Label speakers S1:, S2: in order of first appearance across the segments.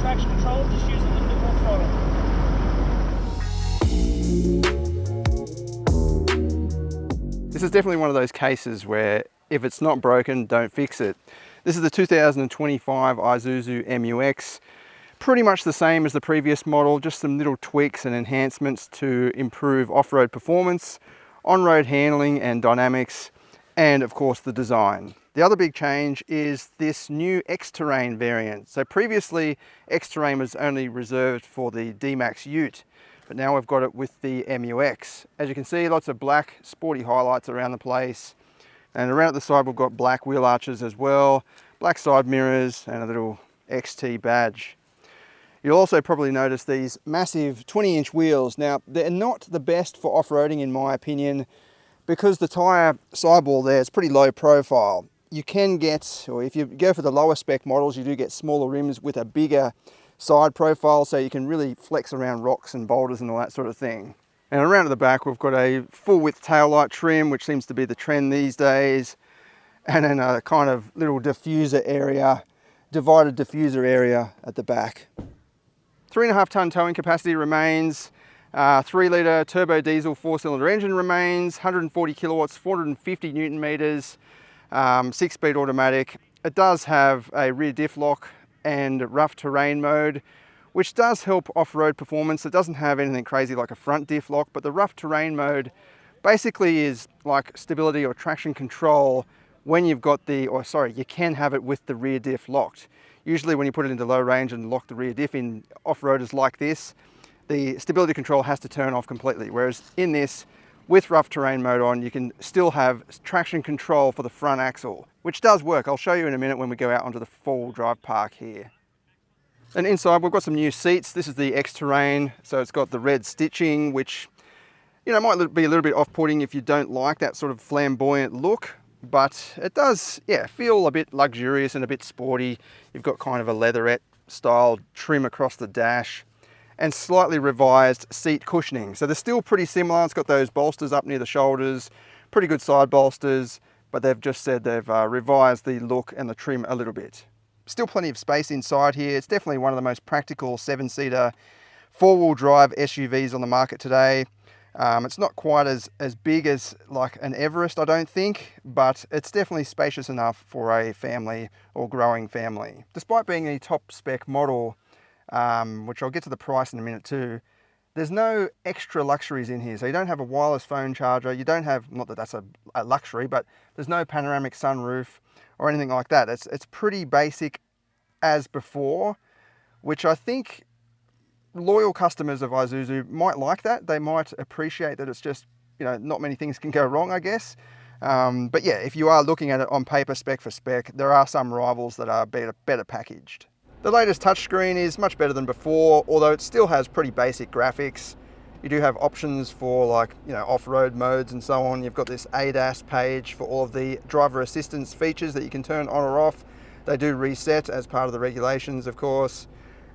S1: Traction control, just use a little bit more throttle.
S2: This is definitely one of those cases where if it's not broken, don't fix it. This is the 2025 Isuzu MU-X. Pretty much the same as the previous model, just some little tweaks and enhancements to improve off-road performance, on-road handling and dynamics, and of course the design. The other big change is this new X-Terrain variant. So previously, X-Terrain was only reserved for the D-Max Ute, but now we've got it with the MU-X. As you can see, lots of black sporty highlights around the place. And around at the side, we've got black wheel arches as well, black side mirrors, and a little XT badge. You'll also probably notice these massive 20-inch wheels. Now, they're not the best for off-roading in my opinion, because the tyre sidewall there is pretty low profile. You can get, or if you go for the lower spec models, you do get smaller rims with a bigger side profile, so you can really flex around rocks and boulders and all that sort of thing. And around at the back, we've got a full width taillight trim, which seems to be the trend these days. And then a kind of little diffuser area, divided diffuser area at the back. 3.5 ton towing capacity remains. 3 litre turbo diesel 4-cylinder engine remains. 140 kilowatts, 450 newton meters. 6-speed automatic. It does have a rear diff lock and rough terrain mode, which does help off-road performance. It doesn't have anything crazy like a front diff lock, but the rough terrain mode basically is like stability or traction control when you've got the, or sorry, you can have it with the rear diff locked. Usually when you put it into low range and lock the rear diff in off-roaders like this, the stability control has to turn off completely. Whereas in this, with rough terrain mode on, you can still have traction control for the front axle, which does work. I'll show you in a minute when we go out onto the four-wheel drive park here. And inside, we've got some new seats. This is the X-Terrain, so it's got the red stitching, which, you know, might be a little bit off-putting if you don't like that sort of flamboyant look, but it does, yeah, feel a bit luxurious and a bit sporty. You've got kind of a leatherette style trim across the dash, and slightly revised seat cushioning. So they're still pretty similar. It's got those bolsters up near the shoulders, pretty good side bolsters, but they've just said they've revised the look and the trim a little bit. Still plenty of space inside here. It's definitely one of the most practical 7-seater four-wheel drive SUVs on the market today. It's not quite as big as like an Everest, I don't think, but it's definitely spacious enough for a family or growing family. Despite being a top spec model, which I'll get to the price in a minute too, there's no extra luxuries in here. So you don't have a wireless phone charger, you don't have, not that that's a luxury, but there's no panoramic sunroof or anything like that. It's pretty basic as before, which I think loyal customers of Isuzu might like that. They might appreciate that it's just, you know, not many things can go wrong, I guess. But yeah, if you are looking at it on paper, spec for spec, there are some rivals that are better packaged. The latest touchscreen is much better than before, although it still has pretty basic graphics. You do have options for, like, you know, off-road modes and so on. You've got this ADAS page for all of the driver assistance features that you can turn on or off. They do reset as part of the regulations, of course.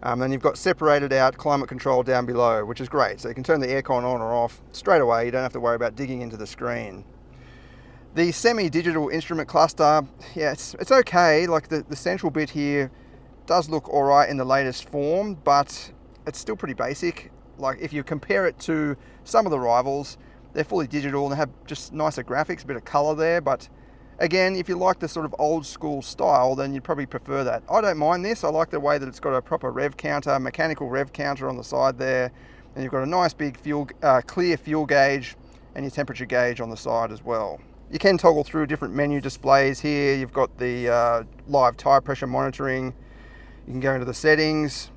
S2: Then you've got separated out climate control down below, which is great. So you can turn the aircon on or off straight away. You don't have to worry about digging into the screen. The semi-digital instrument cluster, yeah, it's okay. Like the central bit here does look all right in the latest form, but it's still pretty basic. Like if you compare it to some of the rivals, they're fully digital and they have just nicer graphics, a bit of color there. But again, if you like the sort of old school style, then you'd probably prefer that. I don't mind this. I like the way that it's got a proper rev counter, mechanical rev counter on the side there. And you've got a nice big clear fuel gauge and your temperature gauge on the side as well. You can toggle through different menu displays here. You've got the live tire pressure monitoring. You can go into the settings.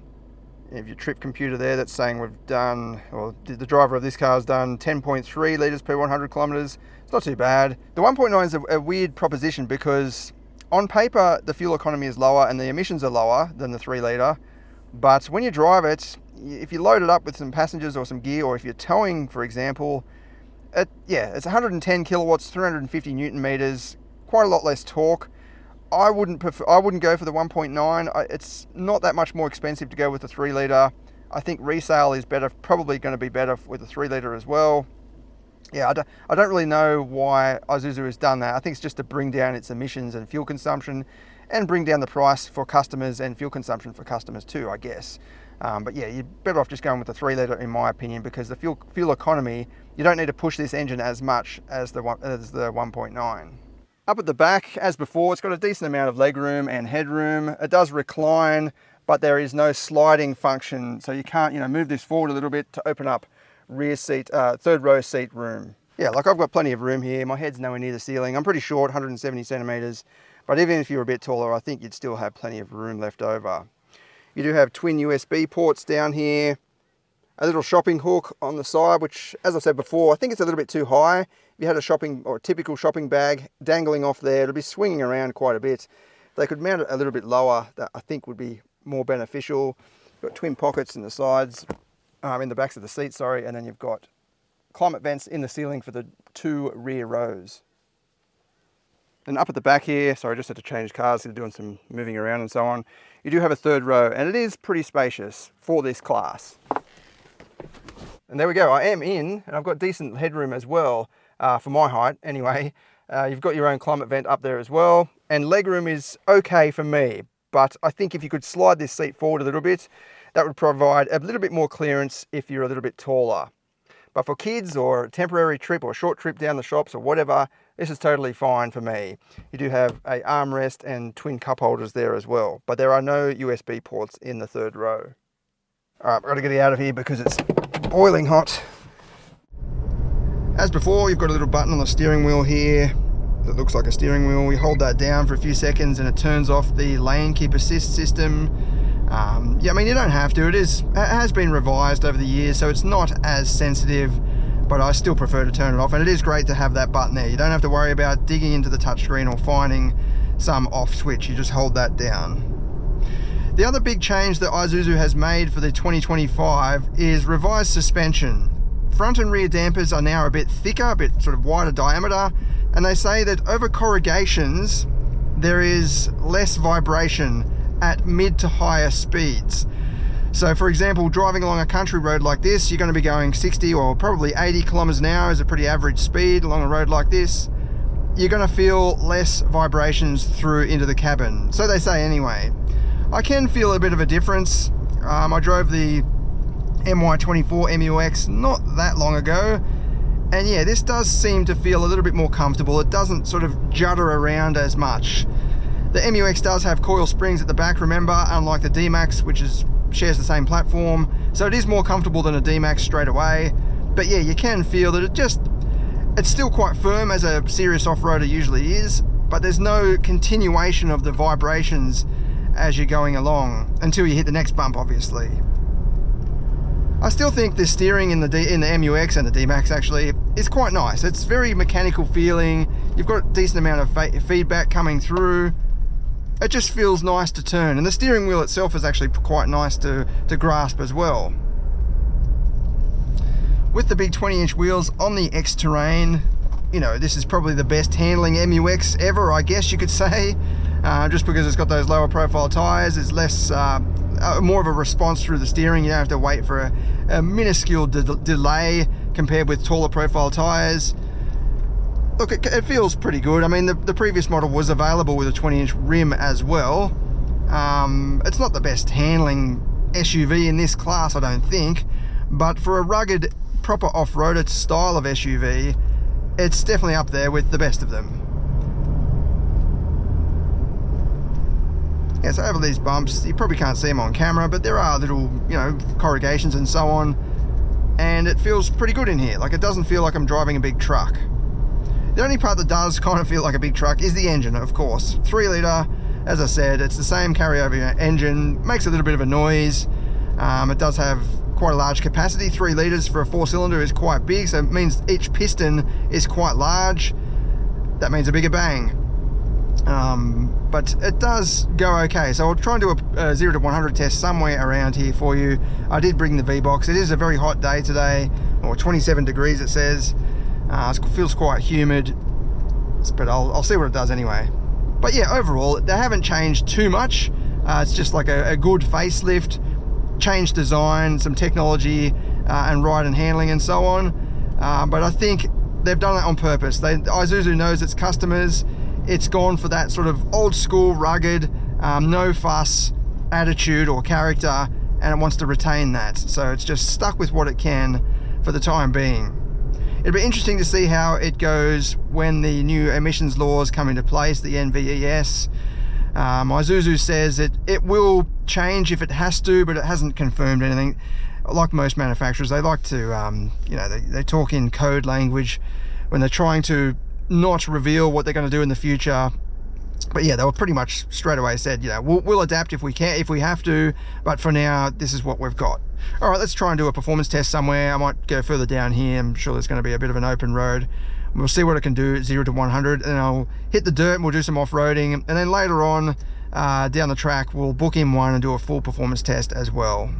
S2: You have your trip computer there that's saying we've done, or the driver of this car has done 10.3 litres per 100 kilometres. It's not too bad. The 1.9 is a weird proposition because on paper the fuel economy is lower and the emissions are lower than the 3 litre, but when you drive it, if you load it up with some passengers or some gear, or if you're towing, for example, it's 110 kilowatts, 350 newton meters, quite a lot less torque. I wouldn't go for the 1.9. It's not that much more expensive to go with the 3 litre. I think resale is better, probably going to be better with the 3 litre as well. Yeah, I don't really know why Isuzu has done that. I think it's just to bring down its emissions and fuel consumption, and bring down the price for customers and fuel consumption for customers too, I guess. But yeah, you're better off just going with the 3 litre in my opinion, because the fuel economy, you don't need to push this engine as much as the 1.9. Up at the back, as before, it's got a decent amount of legroom and headroom. It does recline, but there is no sliding function, so you can't, move this forward a little bit to open up rear seat, third row seat room. Yeah, like I've got plenty of room here. My head's nowhere near the ceiling. I'm pretty short, 170 centimeters, but even if you're a bit taller, I think you'd still have plenty of room left over. You do have twin USB ports down here, a little shopping hook on the side, which, as I said before, I think it's a little bit too high. If you had a typical shopping bag dangling off there, it'll be swinging around quite a bit. If they could mount it a little bit lower, that I think would be more beneficial. You've got twin pockets in the sides, in the backs of the seats, sorry, and then you've got climate vents in the ceiling for the 2 rear rows. And up at the back here, sorry, I just had to change cars, so doing some moving around and so on. You do have a 3rd row, and it is pretty spacious for this class. And there we go, I am in, and I've got decent headroom as well, for my height anyway. You've got your own climate vent up there as well, and legroom is okay for me, but I think if you could slide this seat forward a little bit, that would provide a little bit more clearance if you're a little bit taller. But for kids or a temporary trip or a short trip down the shops or whatever, this is totally fine for me. You do have a armrest and twin cup holders there as well, but there are no USB ports in the 3rd row. All right, I've got to get out of here because it's boiling hot. As before, you've got a little button on the steering wheel here that looks like a steering wheel. We hold that down for a few seconds and it turns off the lane keep assist system. Yeah, I mean, you don't have to. It has been revised over the years, so it's not as sensitive, but I still prefer to turn it off. And it is great to have that button there. You don't have to worry about digging into the touchscreen or finding some off switch. You just hold that down. The other big change that Isuzu has made for the 2025 is revised suspension. Front and rear dampers are now a bit thicker, a bit sort of wider diameter, and they say that over corrugations, there is less vibration at mid to higher speeds. So for example, driving along a country road like this, you're going to be going 60 or probably 80 kilometers an hour is a pretty average speed along a road like this. You're going to feel less vibrations through into the cabin. So they say anyway. I can feel a bit of a difference. I drove the MY24 MU-X not that long ago, and yeah, this does seem to feel a little bit more comfortable. It doesn't sort of judder around as much. The MU-X does have coil springs at the back, remember, unlike the D-Max, which shares the same platform. So it is more comfortable than a D-Max straight away. But yeah, you can feel that it's still quite firm, as a serious off-roader usually is, but there's no continuation of the vibrations as you're going along, until you hit the next bump, obviously. I still think the steering in the MU-X and the D-Max actually is quite nice. It's very mechanical feeling. You've got a decent amount of feedback coming through. It just feels nice to turn, and the steering wheel itself is actually quite nice to grasp as well. With the big 20-inch wheels on the X-Terrain, this is probably the best handling MU-X ever, I guess you could say. Just because it's got those lower profile tyres, it's less, more of a response through the steering. You don't have to wait for a minuscule delay compared with taller profile tyres. Look, it feels pretty good. I mean, the previous model was available with a 20-inch rim as well. It's not the best handling SUV in this class, I don't think, but for a rugged, proper off-roader style of SUV, it's definitely up there with the best of them. Yeah, so over these bumps, you probably can't see them on camera, but there are little, corrugations and so on, and it feels pretty good in here. Like, it doesn't feel like I'm driving a big truck. The only part that does kind of feel like a big truck is the engine, of course. 3 litre, as I said, it's the same carryover engine, makes a little bit of a noise. It does have quite a large capacity. 3 litres for a 4-cylinder is quite big, so it means each piston is quite large. That means a bigger bang. But it does go okay, so I'll try and do a 0 to 100 test somewhere around here for you. I did bring the V-Box. It is a very hot day today, or 27 degrees it says. It feels quite humid, but I'll see what it does anyway. But yeah, overall, they haven't changed too much. It's just like a good facelift, changed design, some technology, and ride and handling and so on. But I think they've done that on purpose. Isuzu knows its customers. It's gone for that sort of old school, rugged, no fuss attitude or character, and it wants to retain that. So it's just stuck with what it can for the time being. It'll be interesting to see how it goes when the new emissions laws come into place, the NVES. Isuzu says it will change if it has to, but it hasn't confirmed anything. Like most manufacturers, they like to, you know, they talk in code language when they're trying to not reveal what they're going to do in the future. But yeah, they were pretty much straight away said, you know, we'll adapt if we can, if we have to, but for now, this is what we've got. All right, let's try and do a performance test somewhere. I might go further down here. I'm sure there's going to be a bit of an open road. We'll see what it can do, 0 to 100, and I'll hit the dirt and we'll do some off-roading. And then later on, down the track, we'll book in one and do a full performance test as well.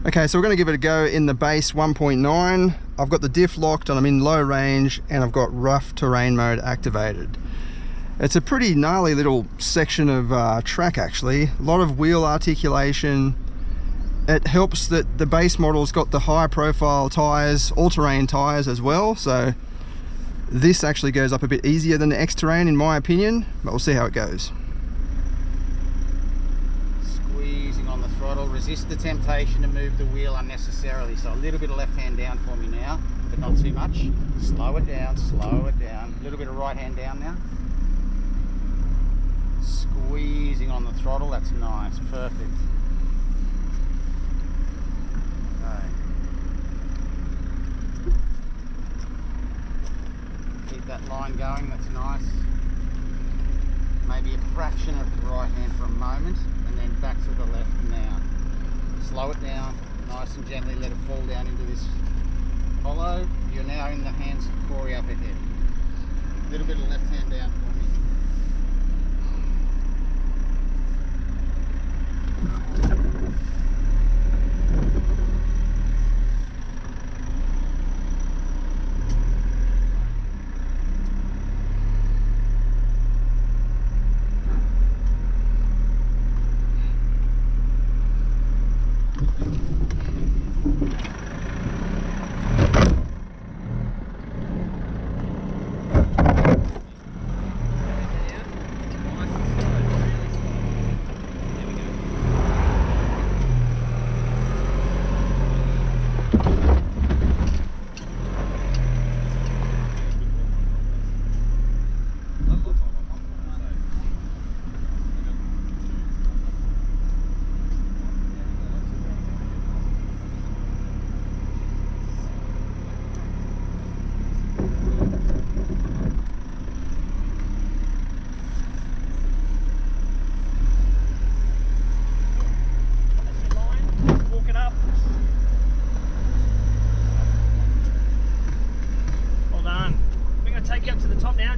S2: Okay, so we're going to give it a go in the base 1.9. I've got the diff locked and I'm in low range, and I've got rough terrain mode activated. It's a pretty gnarly little section of track actually. A lot of wheel articulation. It helps that the base model's got the high profile tyres, all-terrain tyres as well, so this actually goes up a bit easier than the X-Terrain in my opinion, but we'll see how it goes.
S3: Squeezing on the throttle, resist the temptation to move the wheel unnecessarily, so a little bit of left hand down for me now, but not too much. Slow it down, a little bit of right hand down now. Squeezing on the throttle, that's nice, perfect. Okay. Keep that line going, that's nice. Maybe a fraction of the right hand for a moment, and then back to the left now. Slow it down, nice and gently, let it fall down into this hollow. You're now in the hands of Corey up ahead. A little bit of left hand down for me.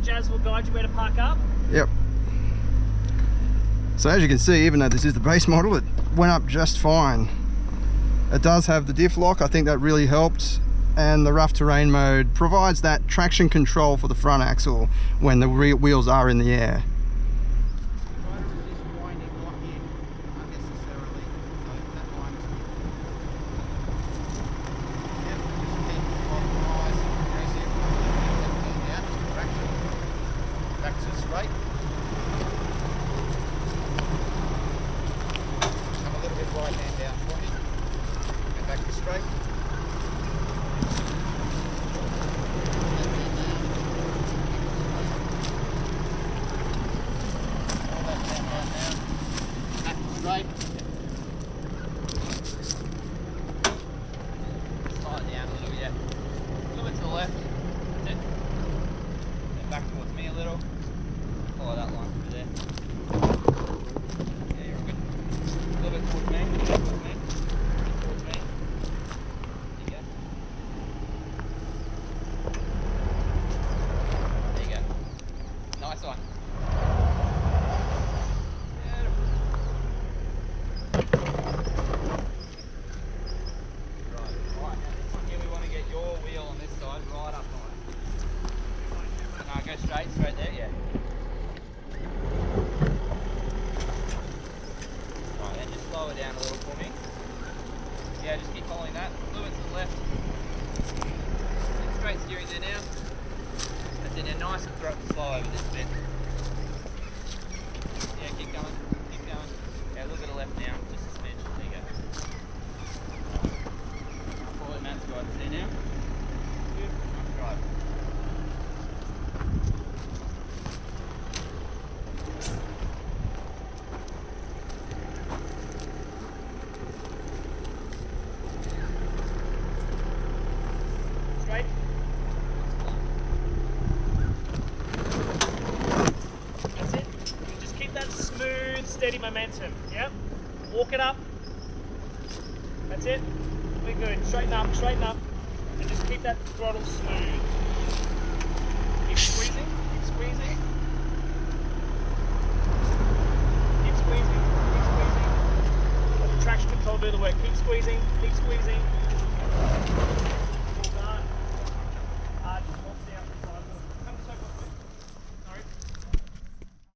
S1: Jazz will guide you where to park up.
S2: Yep. So as you can see, even though this is the base model, it went up just fine. It does have the diff lock, I think that really helped, and the rough terrain mode provides that traction control for the front axle when the wheels are in the air.
S3: Right.
S4: Slide it down a little, yeah. A little bit to the left. That's it. Then back towards me a little. Follow that line through there. Yeah, you're all good. A little bit towards me. Towards me. Towards me. There you go. There you go. Nice one. Straight there, yeah. Right, then just slow it down a little for me. Yeah, just keep following that. A little bit to the left. And straight steering there now. That's it, now nice and slow over this bit. Yeah, keep going, keep going. Yeah, a little bit of left now, just a smidge. There you go. Follow Matt's guidance there now. Good, nice drive.
S1: That's it. You just keep that smooth, steady momentum. Yep. Walk it up. That's it. We're good. Straighten up, and just keep that throttle smooth. Keep squeezing, keep squeezing. Keep squeezing, keep squeezing. Let the traction control do the work. Keep squeezing, keep squeezing.